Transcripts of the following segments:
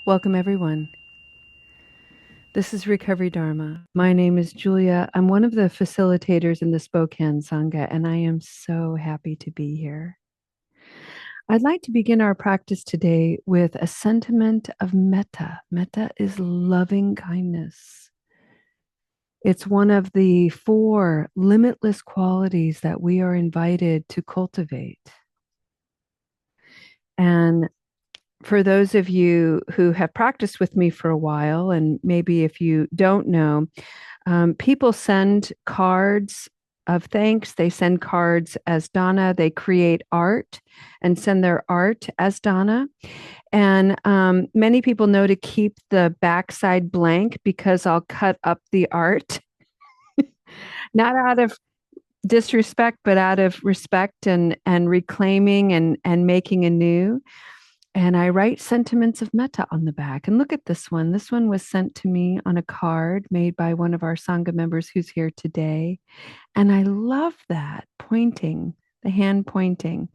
Welcome, everyone. This is Recovery Dharma. My name is Julia. I'm one of the facilitators in the Spokane Sangha, and I am so happy to be here. I'd like to begin our practice today with a sentiment of metta. Metta is loving kindness. It's one of the 4 limitless qualities that we are invited to cultivate. And for those of you who have practiced with me for a while, and maybe if you don't know, people send cards of thanks. They send cards as dana. They create art and send their art as dana. And many people know to keep the backside blank because I'll cut up the art, not out of disrespect, but out of respect and reclaiming and making anew. And I write sentiments of metta on the back. And look at this one. This one was sent to me on a card made by one of our Sangha members who's here today. And I love that pointing, the hand pointing.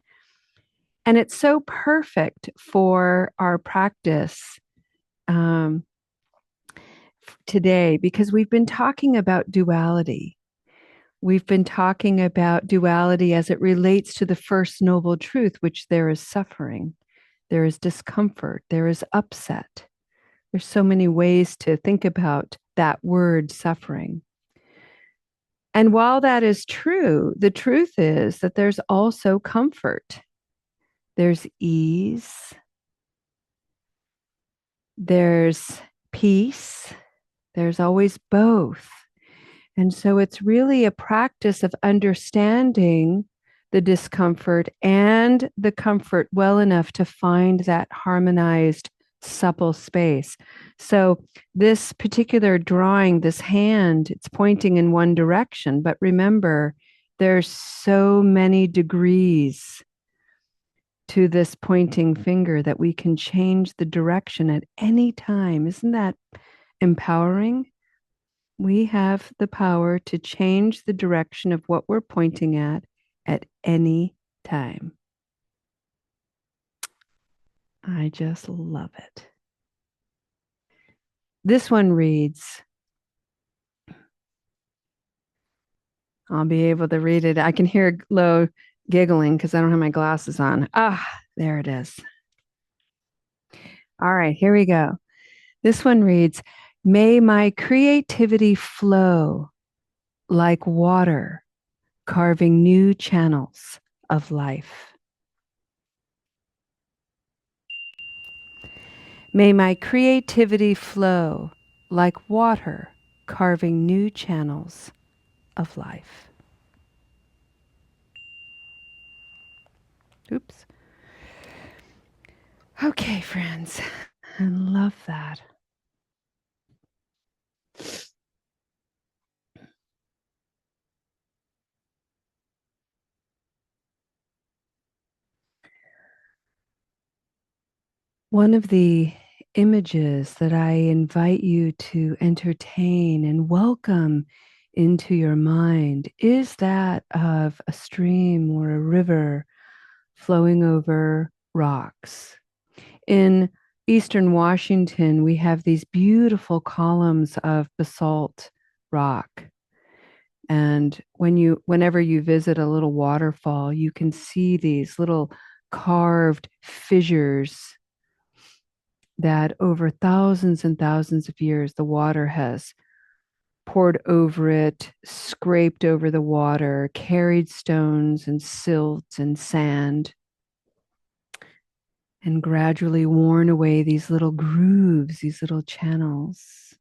And it's so perfect for our practice today because we've been talking about duality. We've been talking about duality as it relates to the first noble truth, which there is suffering. There is discomfort. There is upset. There's so many ways to think about that word suffering. And while that is true, the truth is that there's also comfort. There's ease. There's peace. There's always both. And so it's really a practice of understanding the discomfort and the comfort well enough to find that harmonized, supple space. So this particular drawing, this hand, it's pointing in one direction, but remember, there's so many degrees to this pointing finger that we can change the direction at any time. Isn't that empowering? We have the power to change the direction of what we're pointing at any time. I just love it. This one reads, I'll be able to read it. I can hear Lo giggling because I don't have my glasses on. There it is. All right, here we go. This one reads, may my creativity flow like water, carving new channels of life. May my creativity flow like water, carving new channels of life. Oops. Okay, friends. I love that. One of the images that I invite you to entertain and welcome into your mind is that of a stream or a river flowing over rocks. In Eastern Washington, we have these beautiful columns of basalt rock. And whenever you visit a little waterfall, you can see these little carved fissures that over thousands and thousands of years, the water has poured over it, scraped over the water, carried stones and silt and sand, and gradually worn away these little grooves, these little channels.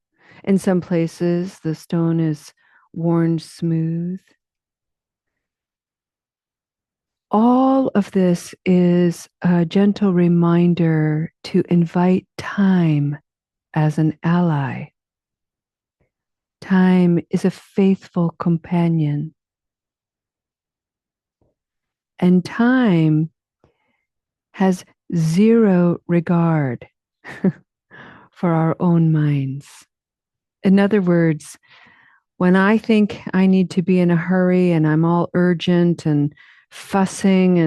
In some places, the stone is worn smooth. All of this is a gentle reminder to invite time as an ally. Time is a faithful companion. And time has zero regard for our own minds. In other words, when I think I need to be in a hurry and I'm all urgent and fussing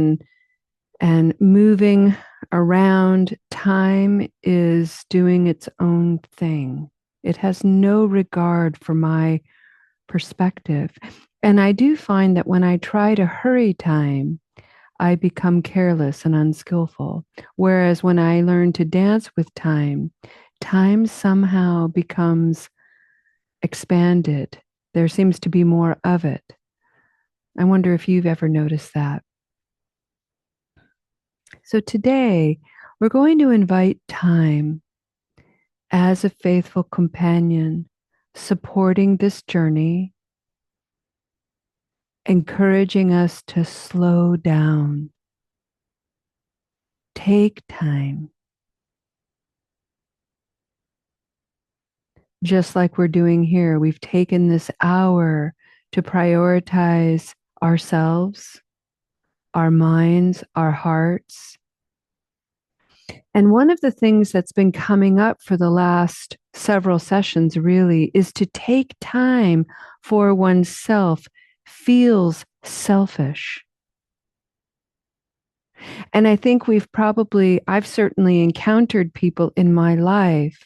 and moving around time is doing its own thing. It has no regard for my perspective. And I do find that when I try to hurry time, I become careless and unskillful. Whereas when I learn to dance with time, time somehow becomes expanded. There seems to be more of it. I wonder if you've ever noticed that. So today, we're going to invite time as a faithful companion, supporting this journey, encouraging us to slow down, take time, just like we're doing here. We've taken this hour to prioritize ourselves, our minds, our hearts. And one of the things that's been coming up for the last several sessions really is to take time for oneself feels selfish. And I think I've certainly encountered people in my life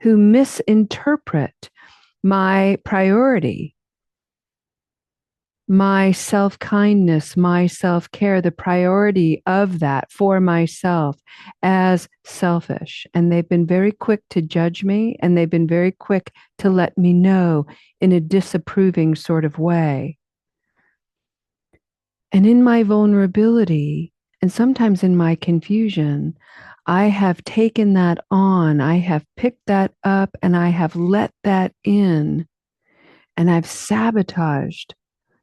who misinterpret my priority, my self kindness, my self care, the priority of that for myself as selfish. And they've been very quick to judge me, and they've been very quick to let me know in a disapproving sort of way. And in my vulnerability, and sometimes in my confusion, I have taken that on, I have picked that up, and I have let that in, and I've sabotaged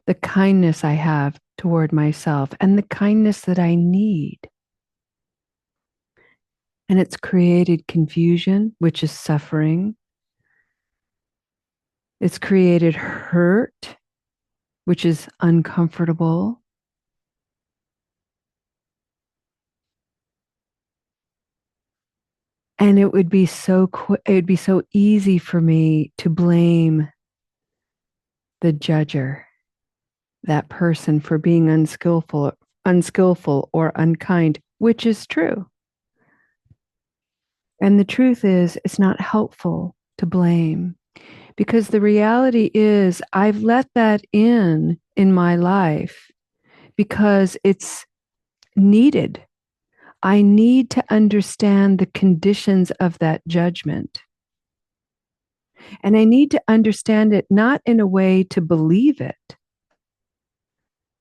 the kindness I have toward myself and the kindness that I need. And it's created confusion, which is suffering. It's created hurt, which is uncomfortable. And it would be so easy for me to blame the judger, that person, for being unskillful or unkind, which is true. And the truth is, it's not helpful to blame, because the reality is I've let that in my life because it's needed. I need to understand the conditions of that judgment. And I need to understand it not in a way to believe it,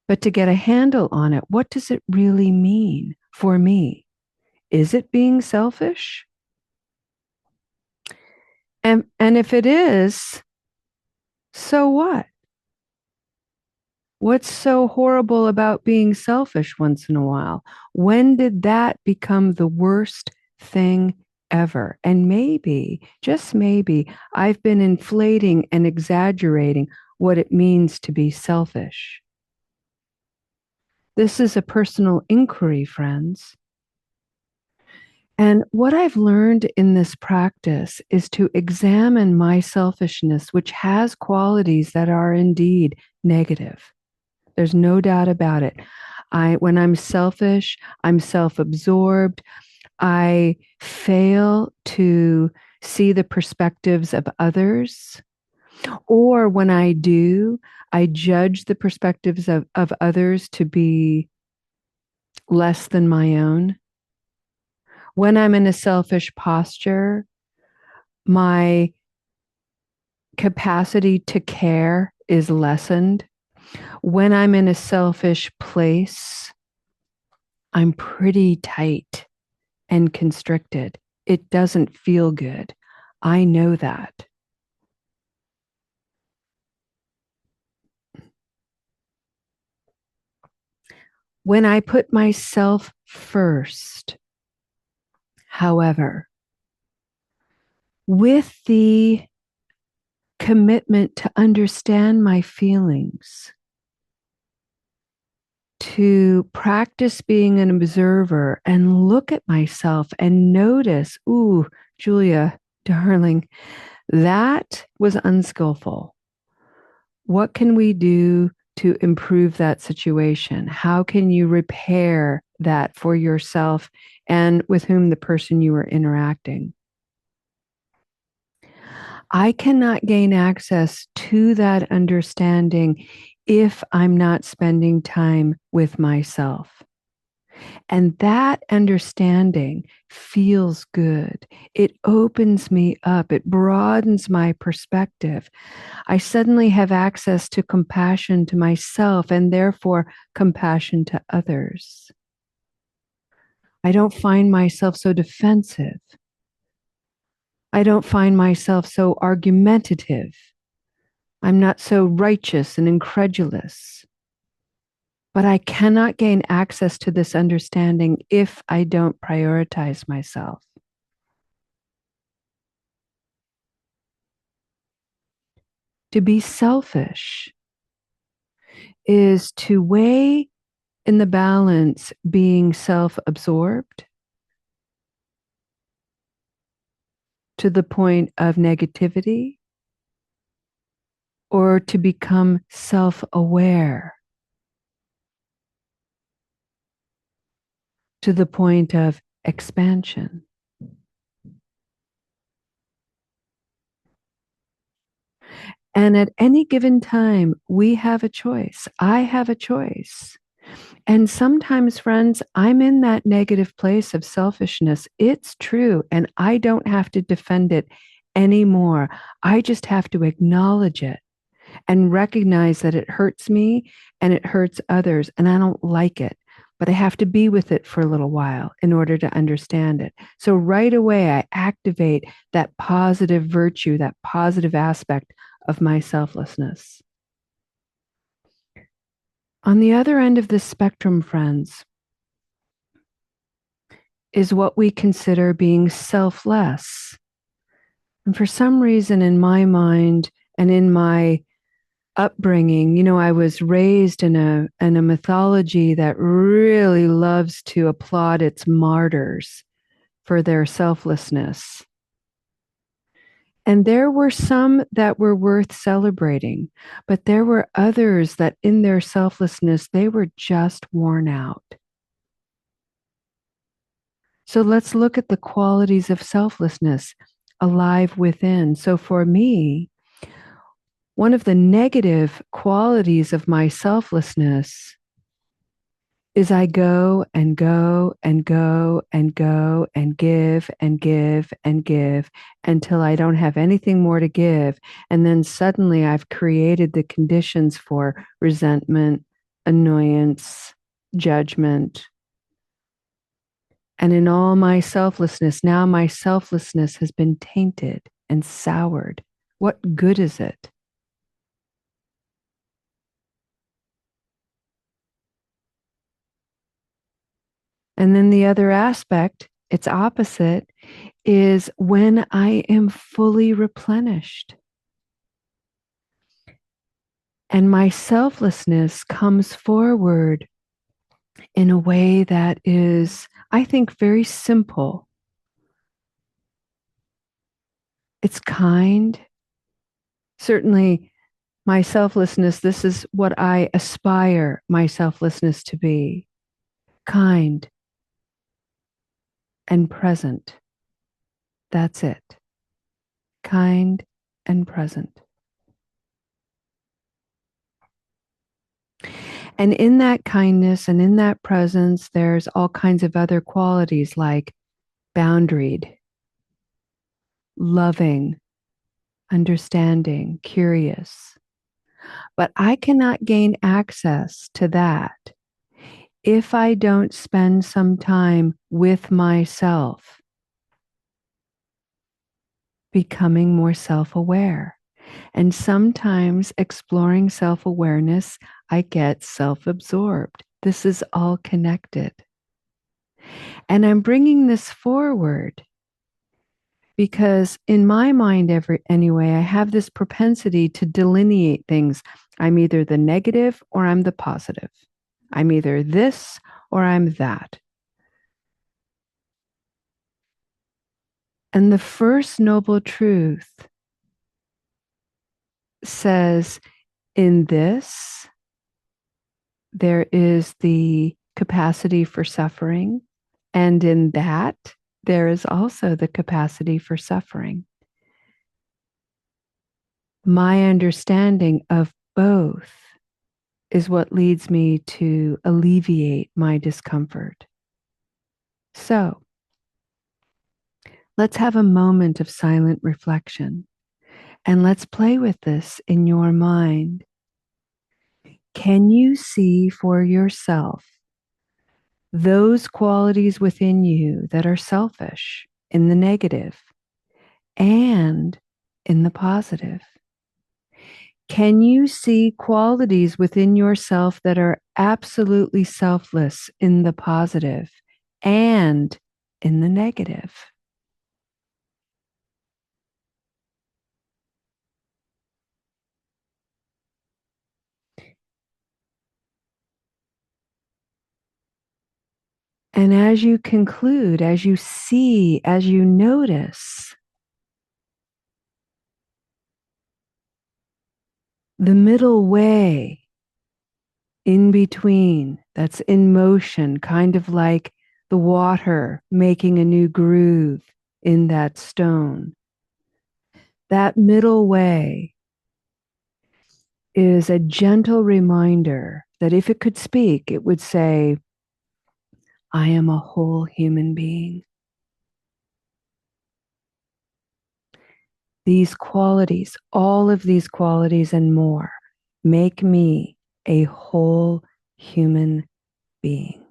but to get a handle on it. What does it really mean for me? Is it being selfish? And if it is, so what? What's so horrible about being selfish once in a while? When did that become the worst thing ever? And maybe, just maybe, I've been inflating and exaggerating what it means to be selfish. This is a personal inquiry, friends. And what I've learned in this practice is to examine my selfishness, which has qualities that are indeed negative. There's no doubt about it. When I'm selfish, I'm self-absorbed. I fail to see the perspectives of others. Or when I do, I judge the perspectives of others to be less than my own. When I'm in a selfish posture, my capacity to care is lessened. When I'm in a selfish place, I'm pretty tight and constricted. It doesn't feel good. I know that. When I put myself first, however, with the commitment to understand my feelings, to practice being an observer and look at myself and notice, ooh, Julia, darling, that was unskillful. What can we do to improve that situation? How can you repair that for yourself and with whom the person you are interacting. I cannot gain access to that understanding if I'm not spending time with myself. And that understanding feels good. It opens me up. It broadens my perspective. I suddenly have access to compassion to myself and therefore compassion to others. I don't find myself so defensive. I don't find myself so argumentative. I'm not so righteous and incredulous. But I cannot gain access to this understanding if I don't prioritize myself. To be selfish is to weigh in the balance being self absorbed to the point of negativity or to become self aware to the point of expansion. And at any given time, we have a choice. I have a choice. And sometimes, friends, I'm in that negative place of selfishness. It's true. And I don't have to defend it anymore. I just have to acknowledge it and recognize that it hurts me and it hurts others. And I don't like it. But I have to be with it for a little while in order to understand it. So right away, I activate that positive virtue, that positive aspect of my selflessness. On the other end of this spectrum, friends, is what we consider being selfless. And for some reason in my mind and in my upbringing, I was raised in a mythology that really loves to applaud its martyrs for their selflessness. And there were some that were worth celebrating, but there were others that in their selflessness, they were just worn out. So let's look at the qualities of selflessness alive within. So for me, one of the negative qualities of my selflessness is I go and go and go and go and give and give and give until I don't have anything more to give. And then suddenly I've created the conditions for resentment, annoyance, judgment. And in all my selflessness, now my selflessness has been tainted and soured. What good is it? And then the other aspect, its opposite, is when I am fully replenished. And my selflessness comes forward in a way that is, I think, very simple. It's kind. Certainly, my selflessness, this is what I aspire my selflessness to be: kind and present. That's it. Kind and present. And in that kindness and in that presence, there's all kinds of other qualities like boundaried, loving, understanding, curious. But I cannot gain access to that if I don't spend some time with myself, becoming more self aware. And sometimes exploring self awareness, I get self absorbed. This is all connected. And I'm bringing this forward because in my mind, anyway, I have this propensity to delineate things. I'm either the negative or I'm the positive. I'm either this or I'm that. And the first noble truth says, in this, there is the capacity for suffering And in that, there is also the capacity for suffering. My understanding of both is what leads me to alleviate my discomfort. So let's have a moment of silent reflection and let's play with this in your mind. Can you see for yourself those qualities within you that are selfish in the negative and in the positive? Can you see qualities within yourself that are absolutely selfless in the positive and in the negative? And as you conclude, as you see, as you notice, the middle way in between that's in motion, kind of like the water making a new groove in that stone. That middle way is a gentle reminder that if it could speak, it would say, I am a whole human being. These qualities, all of these qualities and more, make me a whole human being.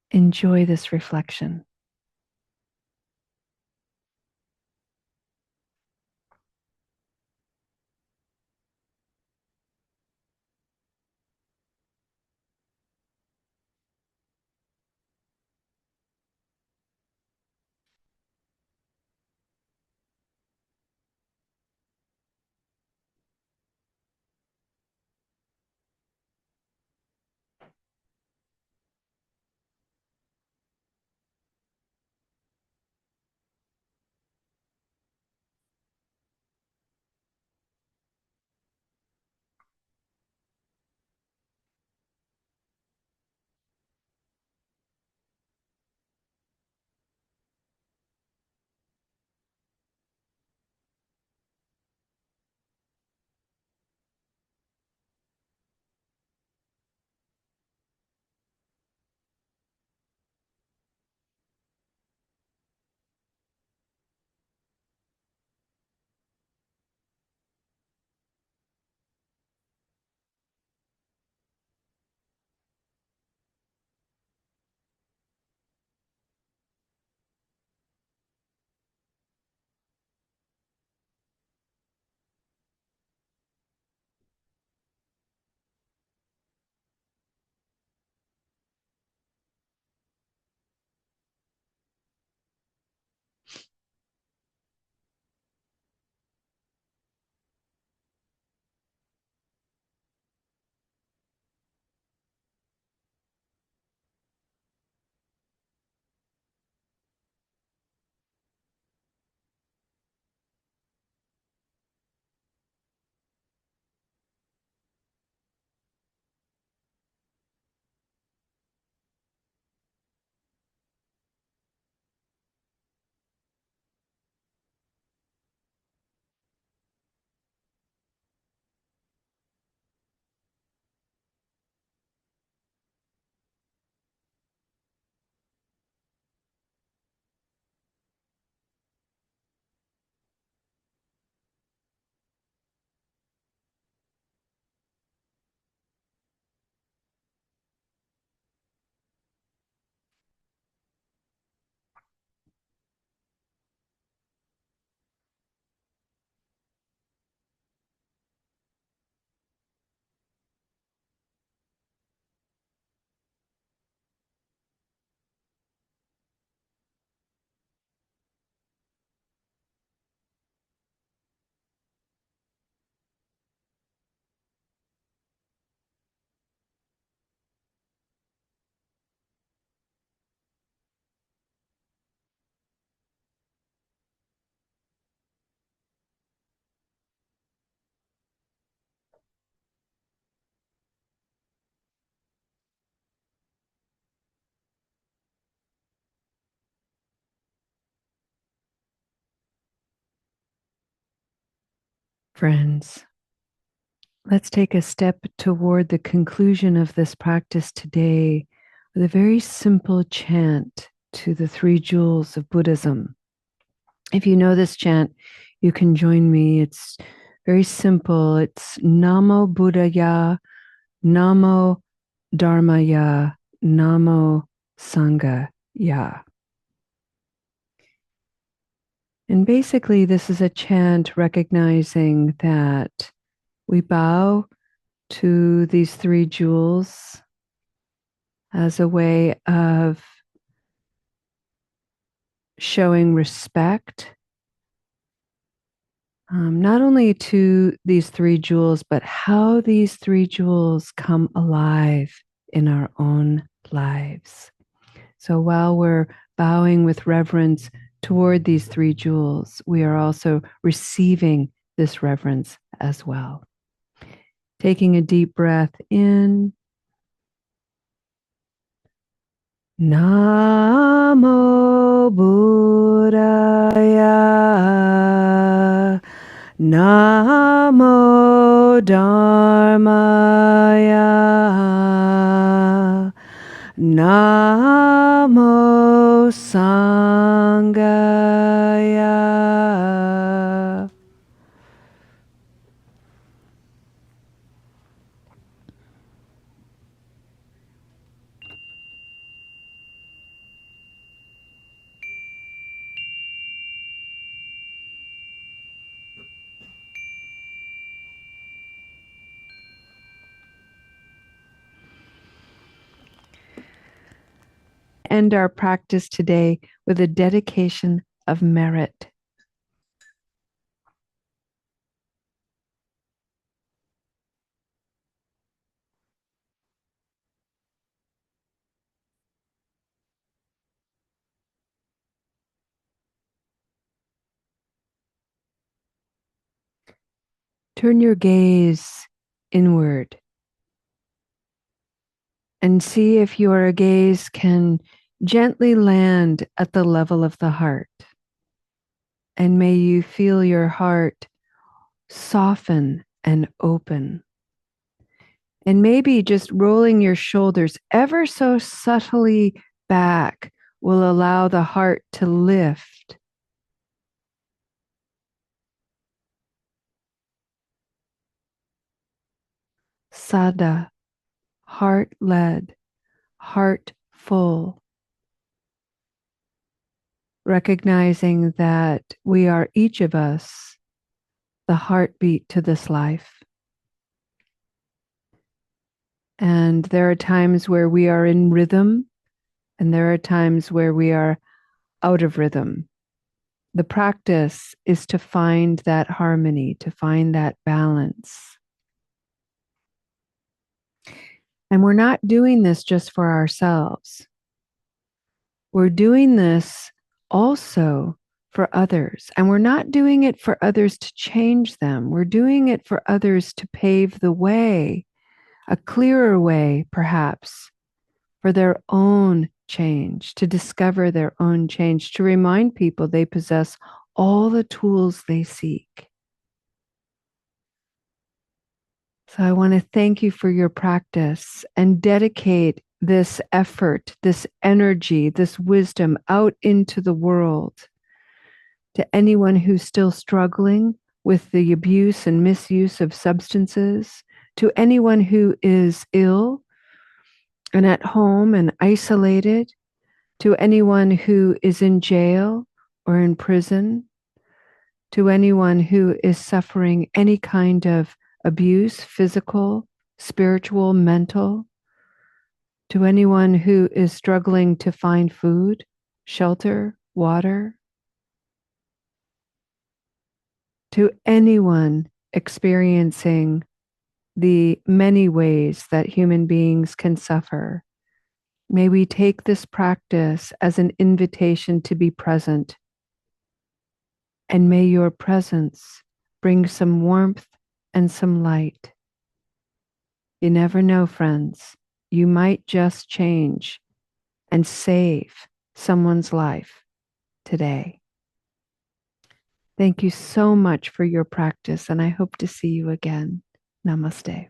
Enjoy this reflection. Friends, let's take a step toward the conclusion of this practice today with a very simple chant to the three jewels of Buddhism. If you know this chant, you can join me. It's very simple. It's Namo Buddhaya, Namo Dharmaya, Namo Sanghaya. And basically, this is a chant recognizing that we bow to these three jewels as a way of showing respect, not only to these three jewels, but how these three jewels come alive in our own lives. So while we're bowing with reverence toward these three jewels, we are also receiving this reverence as well. Taking a deep breath in. Namo Buddhaya. Namo Dharmaya. Namo Sanghaya. End our practice today with a dedication of merit. Turn your gaze inward and see if your gaze can gently land at the level of the heart. And may you feel your heart soften and open. And maybe just rolling your shoulders ever so subtly back will allow the heart to lift. Sada, heart-led, heart-full. Recognizing that we are each of us the heartbeat to this life. And there are times where we are in rhythm, and there are times where we are out of rhythm. The practice is to find that harmony, to find that balance. And we're not doing this just for ourselves. We're doing this also for others. And we're not doing it for others to change them. We're doing it for others to pave the way, a clearer way, perhaps, for their own change, to discover their own change, to remind people they possess all the tools they seek. So I want to thank you for your practice and dedicate this effort, this energy, this wisdom out into the world to anyone who's still struggling with the abuse and misuse of substances, to anyone who is ill and at home and isolated, to anyone who is in jail or in prison, to anyone who is suffering any kind of abuse, physical, spiritual, mental, to anyone who is struggling to find food, shelter, water, to anyone experiencing the many ways that human beings can suffer. May we take this practice as an invitation to be present. And may your presence bring some warmth and some light. You never know, friends. You might just change and save someone's life today. Thank you so much for your practice, and I hope to see you again. Namaste.